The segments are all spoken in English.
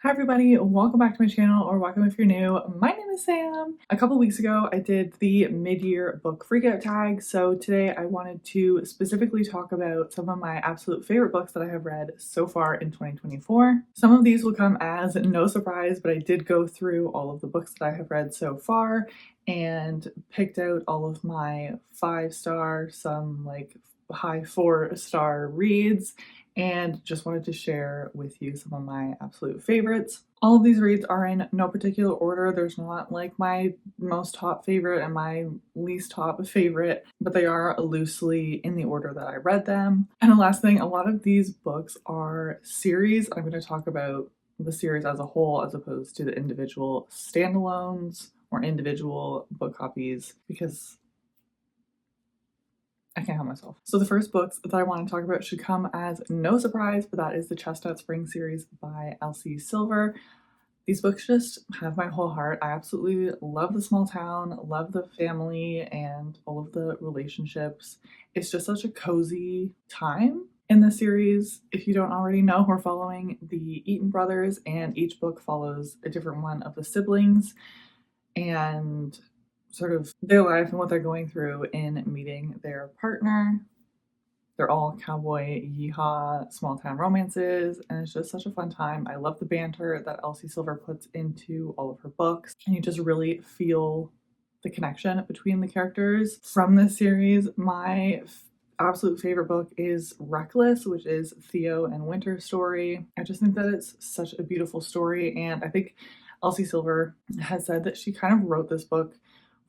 Hi everybody, welcome back to my channel, or welcome if you're new. My name is Sam. A couple weeks ago I did the mid-year book freakout tag, so today I wanted to specifically talk about some of my absolute favorite books that I have read so far in 2024. Some of these will come as no surprise, but I did go through all of the books that I have read so far and picked out all of my 5-star, some like high 4-star reads, and just wanted to share with you some of my absolute favorites. All of these reads are in no particular order. There's not like my most top favorite and my least top favorite, but they are loosely in the order that I read them. And the last thing, a lot of these books are series. I'm going to talk about the series as a whole as opposed to the individual standalones or individual book copies, because I can't help myself. So the first books that I want to talk about should come as no surprise, but that is the Chestnut Spring series by Elsie Silver. These books just have my whole heart. I absolutely love the small town, love the family and all of the relationships. It's just such a cozy time in the series. If you don't already know, we're following the Eaton brothers, and each book follows a different one of the siblings and sort of their life and what they're going through in meeting their partner. They're all cowboy, yeehaw, small town romances, and it's just such a fun time. I love the banter that Elsie Silver puts into all of her books, and you just really feel the connection between the characters. From this series, my absolute favorite book is Reckless, which is Theo and Winter's story. I just think that it's such a beautiful story, and I think Elsie Silver has said that she kind of wrote this book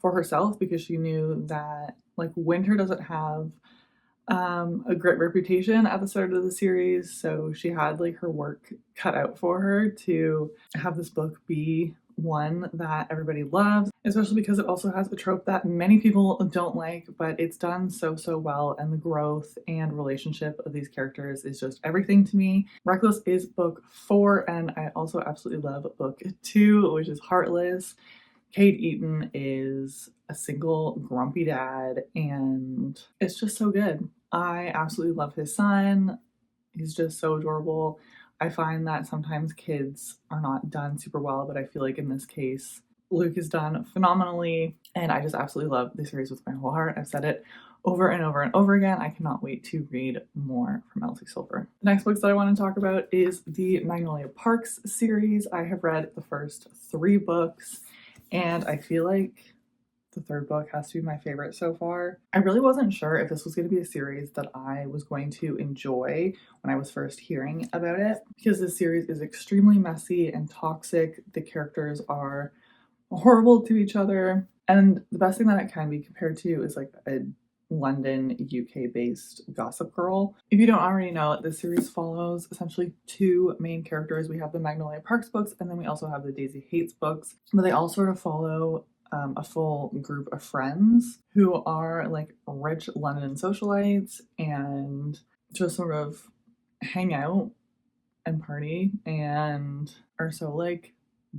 for herself because she knew that like Winter doesn't have a great reputation at the start of the series, so she had like her work cut out for her to have this book be one that everybody loves, especially because it also has a trope that many people don't like, but it's done so well, and the growth and relationship of these characters is just everything to me. Reckless is book 4, and I also absolutely love book 2, which is Heartless. Cade Eaton is a single grumpy dad, and it's just so good. I absolutely love his son. He's just so adorable. I find that sometimes kids are not done super well, but I feel like in this case, Luke is done phenomenally, and I just absolutely love the series with my whole heart. I've said it over and over and over again. I cannot wait to read more from Elsie Silver. The next books that I want to talk about is the Magnolia Parks series. I have read the first 3 books, and I feel like the 3rd book has to be my favorite so far. I really wasn't sure if this was going to be a series that I was going to enjoy when I was first hearing about it, because this series is extremely messy and toxic. The characters are horrible to each other, and the best thing that it can be compared to is like a London, UK based Gossip Girl. If you don't already know, this series follows essentially 2 main characters. We have the Magnolia Parks books, and then we also have the Daisy Hates books, but they all sort of follow a full group of friends who are like rich London socialites and just sort of hang out and party and are so like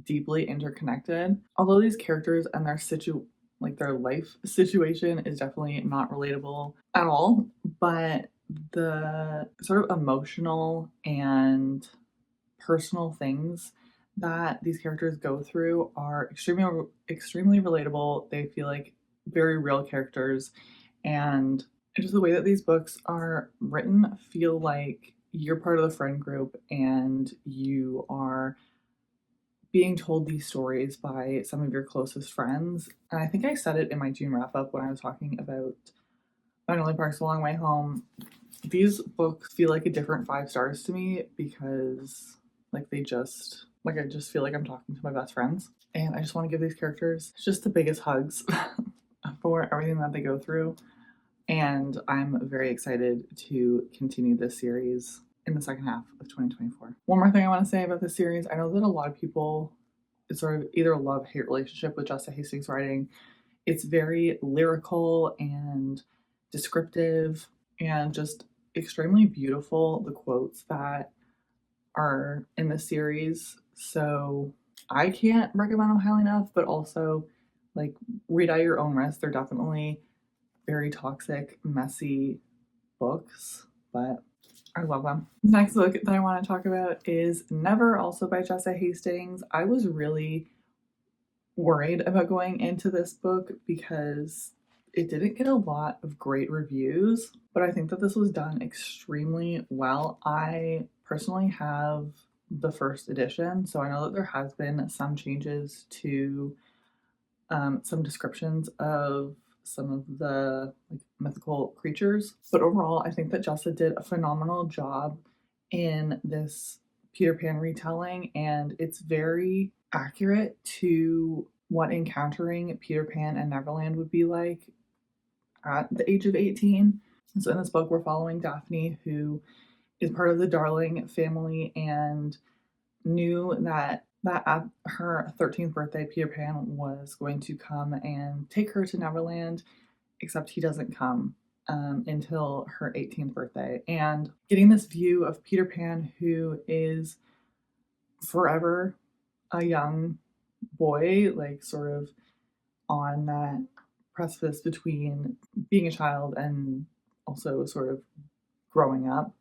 deeply interconnected. Although these characters and their life situation is definitely not relatable at all, but the sort of emotional and personal things that these characters go through are extremely relatable. They feel like very real characters, and just the way that these books are written feel like you're part of the friend group and you are being told these stories by some of your closest friends. And I think I said it in my June wrap up when I was talking about Magnolia Parks: A Long Way Home. These books feel like a different 5 stars to me because like I just feel like I'm talking to my best friends, and I just want to give these characters just the biggest hugs for everything that they go through. And I'm very excited to continue this series in the second half of 2024. One more thing I want to say about this series. I know that a lot of people, it's sort of either a love-hate relationship with Jessa Hastings' writing. It's very lyrical and descriptive and just extremely beautiful, the quotes that are in the series. So I can't recommend them highly enough, but also like read at your own risk. They're definitely very toxic, messy books, but I love them. The next book that I want to talk about is Never, also by Jessa Hastings. I was really worried about going into this book because it didn't get a lot of great reviews, but I think that this was done extremely well. I personally have the first edition, so I know that there has been some changes to some descriptions of some of the mythical creatures, but overall, I think that Jessa did a phenomenal job in this Peter Pan retelling, and it's very accurate to what encountering Peter Pan and Neverland would be like at the age of 18. So in this book, we're following Daphne, who is part of the Darling family and knew that at her 13th birthday, Peter Pan was going to come and take her to Neverland, except he doesn't come until her 18th birthday. And getting this view of Peter Pan, who is forever a young boy, like sort of on that precipice between being a child and also sort of growing up.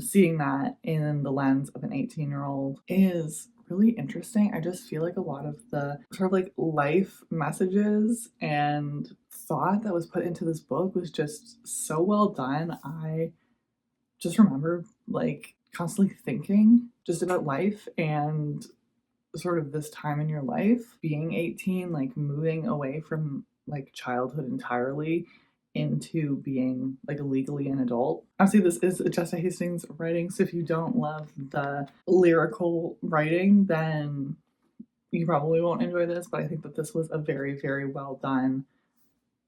Seeing that in the lens of an 18-year-old is really interesting. I just feel like a lot of the sort of like life messages and thought that was put into this book was just so well done. I just remember like constantly thinking just about life and sort of this time in your life, being 18, like moving away from like childhood entirely into being like legally an adult. Obviously, this is Jessa Hastings writing, so if you don't love the lyrical writing, then you probably won't enjoy this, but I think that this was a very, very well done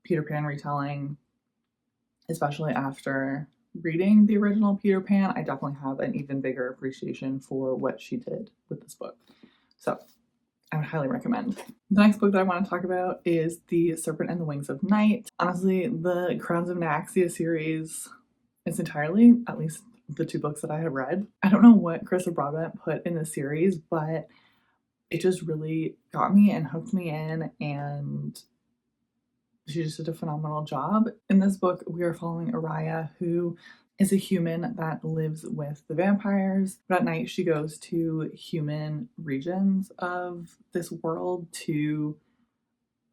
Peter Pan retelling, especially after reading the original Peter Pan. I definitely have an even bigger appreciation for what she did with this book. So I would highly recommend. The next book that I want to talk about is The Serpent and the Wings of Night. Honestly, the Crowns of Nyaxia series is entirely, at least the two books that I have read. I don't know what Krista Broadbent put in the series, but it just really got me and hooked me in, and she just did a phenomenal job. In this book, we are following Araya, who is a human that lives with the vampires, but at night she goes to human regions of this world to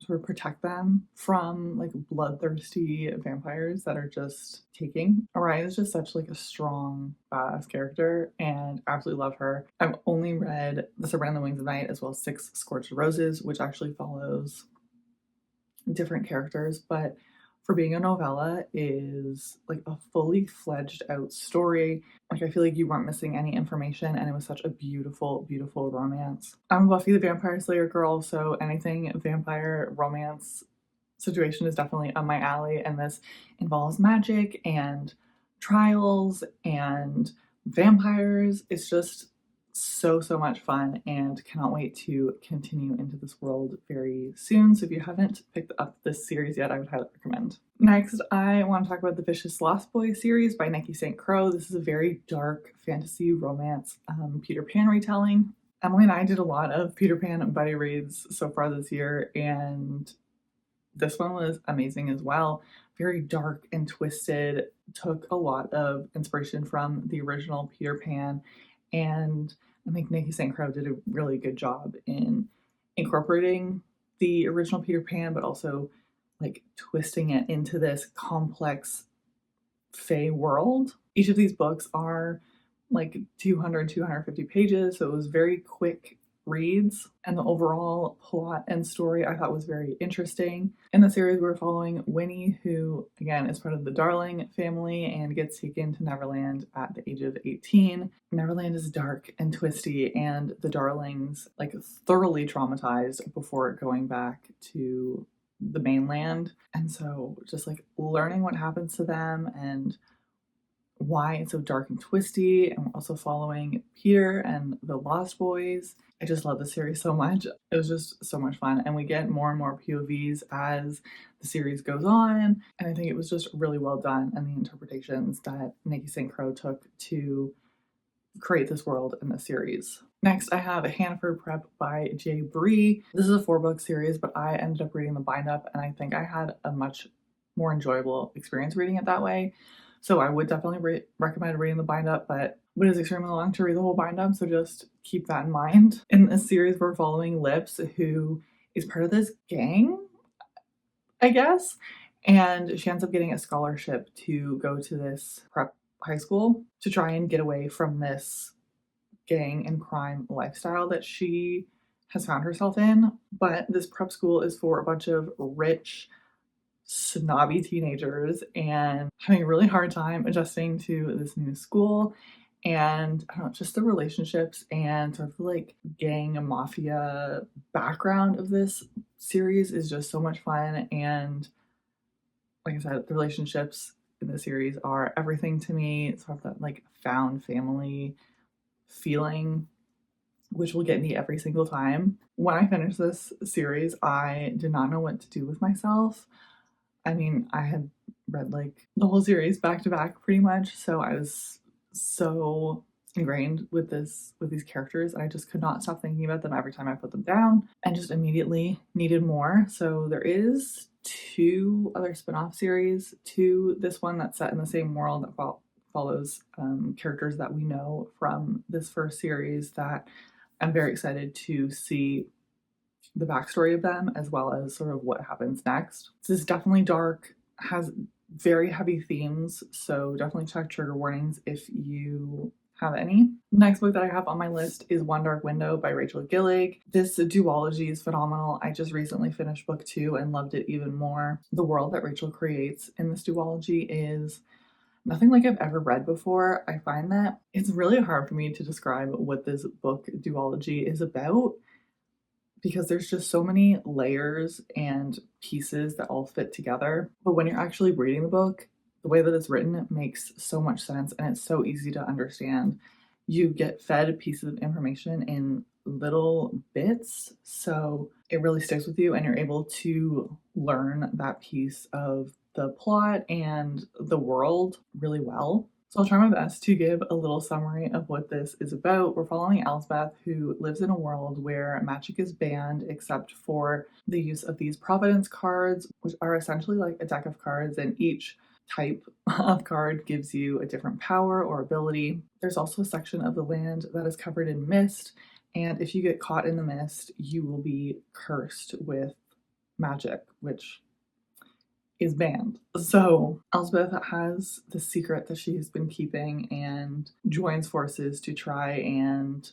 sort of protect them from like bloodthirsty vampires that are just taking. Araya is just such like a strong badass character, and I absolutely love her. I've only read The Serpent and the Wings of Night as well as Six Scorched Roses, which actually follows different characters, but for being a novella is like a fully fledged out story. Like I feel like you weren't missing any information, and it was such a beautiful, beautiful romance. I'm a Buffy the Vampire Slayer girl, so anything vampire romance situation is definitely up my alley, and this involves magic and trials and vampires. It's just so much fun, and cannot wait to continue into this world very soon. So if you haven't picked up this series yet, I would highly recommend. Next, I want to talk about the Vicious Lost Boy series by Nikki St. Crow. This is a very dark fantasy romance Peter Pan retelling. Emily and I did a lot of Peter Pan buddy reads so far this year, and this one was amazing as well. Very dark and twisted, took a lot of inspiration from the original Peter Pan, and I think Nikki St. Crow did a really good job in incorporating the original Peter Pan, but also like twisting it into this complex fae world. Each of these books are like 250 pages, so it was very quick reads, and the overall plot and story I thought was very interesting. In the series, we're following Winnie, who again is part of the Darling family and gets taken to Neverland at the age of 18. Neverland is dark and twisty, and the Darlings like thoroughly traumatized before going back to the mainland. And so just like learning what happens to them and why it's so dark and twisty, and we're also following Peter and the Lost Boys. I just love the series so much. It was just so much fun, and we get more and more POVs as the series goes on, and I think it was just really well done, and the interpretations that Nikki St. Crow took to create this world in the series. Next, I have Hanford Prep by Jay Bree. This is a 4-book series, but I ended up reading the bind up, and I think I had a much more enjoyable experience reading it that way. So I would definitely recommend reading the bind up, but it is extremely long to read the whole bind up, so just keep that in mind. In this series, we're following Lips, who is part of this gang, I guess, and she ends up getting a scholarship to go to this prep high school to try and get away from this gang and crime lifestyle that she has found herself in. But this prep school is for a bunch of rich, snobby teenagers and having a really hard time adjusting to this new school. And I don't know, just the relationships and sort of like gang and mafia background of this series is just so much fun. And like I said, the relationships in the series are everything to me. Sort of that like found family feeling, which will get me every single time. When I finished this series, I did not know what to do with myself. I mean, I had read like the whole series back to back pretty much, so I was so ingrained with these characters. I just could not stop thinking about them every time I put them down and just immediately needed more. So there is 2 other spin-off series to this one that's set in the same world that follows characters that we know from this first series that I'm very excited to see the backstory of them as well as sort of what happens next. This is definitely dark, has very heavy themes, so definitely check trigger warnings if you have any. Next book that I have on my list is One Dark Window by Rachel Gillig. This duology is phenomenal. I just recently finished book 2 and loved it even more. The world that Rachel creates in this duology is nothing like I've ever read before. I find that it's really hard for me to describe what this book duology is about because there's just so many layers and pieces that all fit together. But when you're actually reading the book, the way that it's written makes so much sense and it's so easy to understand. You get fed pieces of information in little bits, so it really sticks with you and you're able to learn that piece of the plot and the world really well. So I'll try my best to give a little summary of what this is about. We're following Elsbeth, who lives in a world where magic is banned except for the use of these Providence cards, which are essentially like a deck of cards, and each type of card gives you a different power or ability. There's also a section of the land that is covered in mist, and if you get caught in the mist, you will be cursed with magic, which is banned. So Elsbeth has the secret that she's been keeping and joins forces to try and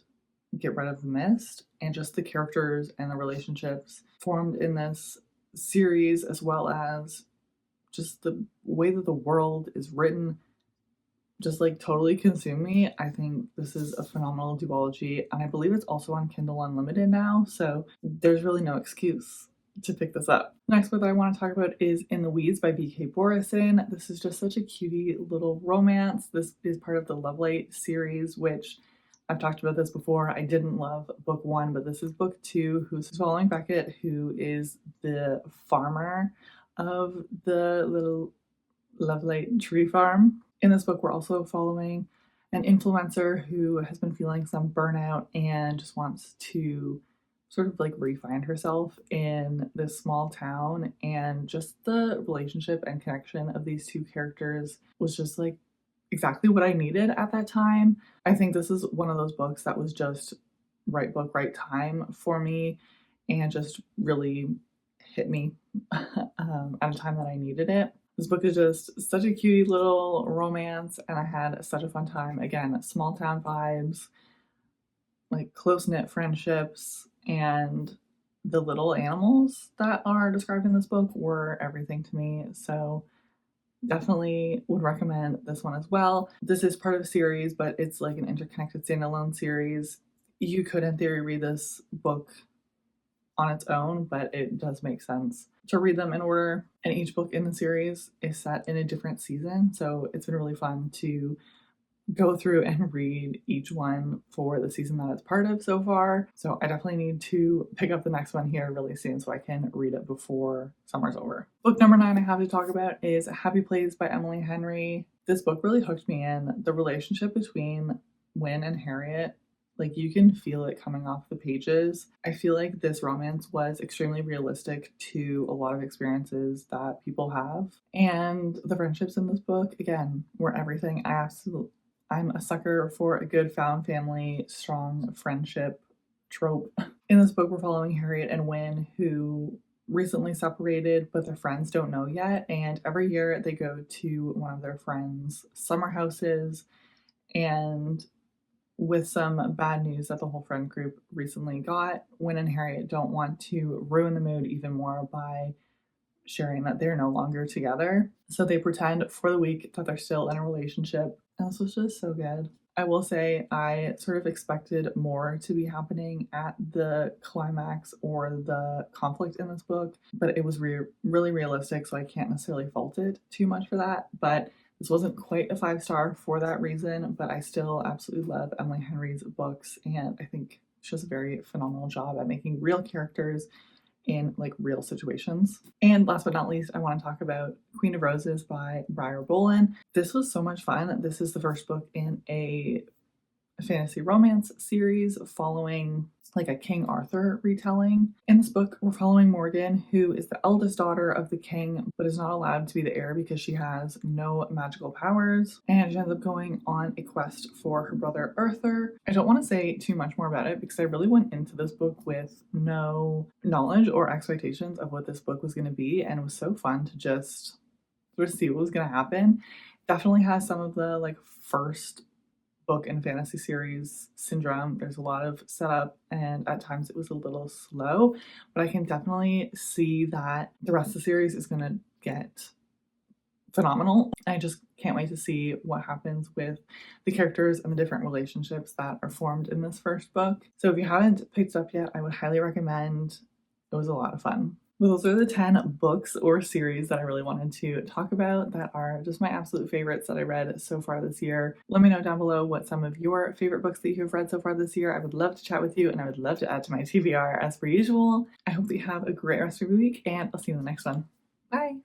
get rid of the mist. And just the characters and the relationships formed in this series, as well as just the way that the world is written, just like totally consume me. I think this is a phenomenal duology, and I believe it's also on Kindle Unlimited now, so there's really no excuse to pick this up. The next book that I want to talk about is In the Weeds by B.K. Borison. This is just such a cutie little romance. This is part of the Lovelight series, which I've talked about this before. I didn't love book 1, but this is book 2, who's following Beckett, who is the farmer of the little Lovelight tree farm. In this book, we're also following an influencer who has been feeling some burnout and just wants to sort of like re-find herself in this small town, and just the relationship and connection of these 2 characters was just like exactly what I needed at that time. I think this is one of those books that was just right book, right time for me and just really hit me at a time that I needed it. This book is just such a cutie little romance, and I had such a fun time. Again, small town vibes, like close-knit friendships, and the little animals that are described in this book were everything to me. So definitely would recommend this one as well. This is part of a series, but it's like an interconnected standalone series. You could in theory read this book on its own, but it does make sense to read them in order. And each book in the series is set in a different season, so it's been really fun to go through and read each one for the season that it's part of so far. So I definitely need to pick up the next one here really soon so I can read it before summer's over. Book number 9 I have to talk about is Happy Place by Emily Henry. This book really hooked me in. The relationship between Wynne and Harriet Like, you can feel it coming off the pages. I feel like this romance was extremely realistic to a lot of experiences that people have. And the friendships in this book, again, were everything. I'm a sucker for a good found family, strong friendship trope. In this book, we're following Harriet and Wynne, who recently separated, but their friends don't know yet. And every year they go to one of their friends' summer houses. And with some bad news that the whole friend group recently got, Wynne and Harriet don't want to ruin the mood even more by sharing that they're no longer together. So they pretend for the week that they're still in a relationship. And this was just so good. I will say I sort of expected more to be happening at the climax or the conflict in this book, but it was really realistic, so I can't necessarily fault it too much for that. But this wasn't quite a 5-star for that reason, but I still absolutely love Emily Henry's books, and I think she does a very phenomenal job at making real characters in like real situations. And last but not least, I want to talk about Queen of Roses by Briar Bolin. This was so much fun. This is the first book in a fantasy romance series following like a King Arthur retelling. In this book, we're following Morgan, who is the eldest daughter of the king, but is not allowed to be the heir because she has no magical powers. And she ends up going on a quest for her brother Arthur. I don't want to say too much more about it because I really went into this book with no knowledge or expectations of what this book was going to be. And it was so fun to just sort of see what was going to happen. Definitely has some of the like first book in fantasy series syndrome. There's a lot of setup, and at times it was a little slow, but I can definitely see that the rest of the series is going to get phenomenal. I just can't wait to see what happens with the characters and the different relationships that are formed in this first book. So if you haven't picked it up yet, I would highly recommend. It was a lot of fun. Well, those are the 10 books or series that I really wanted to talk about that are just my absolute favorites that I read so far this year. Let me know down below what some of your favorite books that you have read so far this year. I would love to chat with you, and I would love to add to my TBR as per usual. I hope that you have a great rest of your week, and I'll see you in the next one. Bye!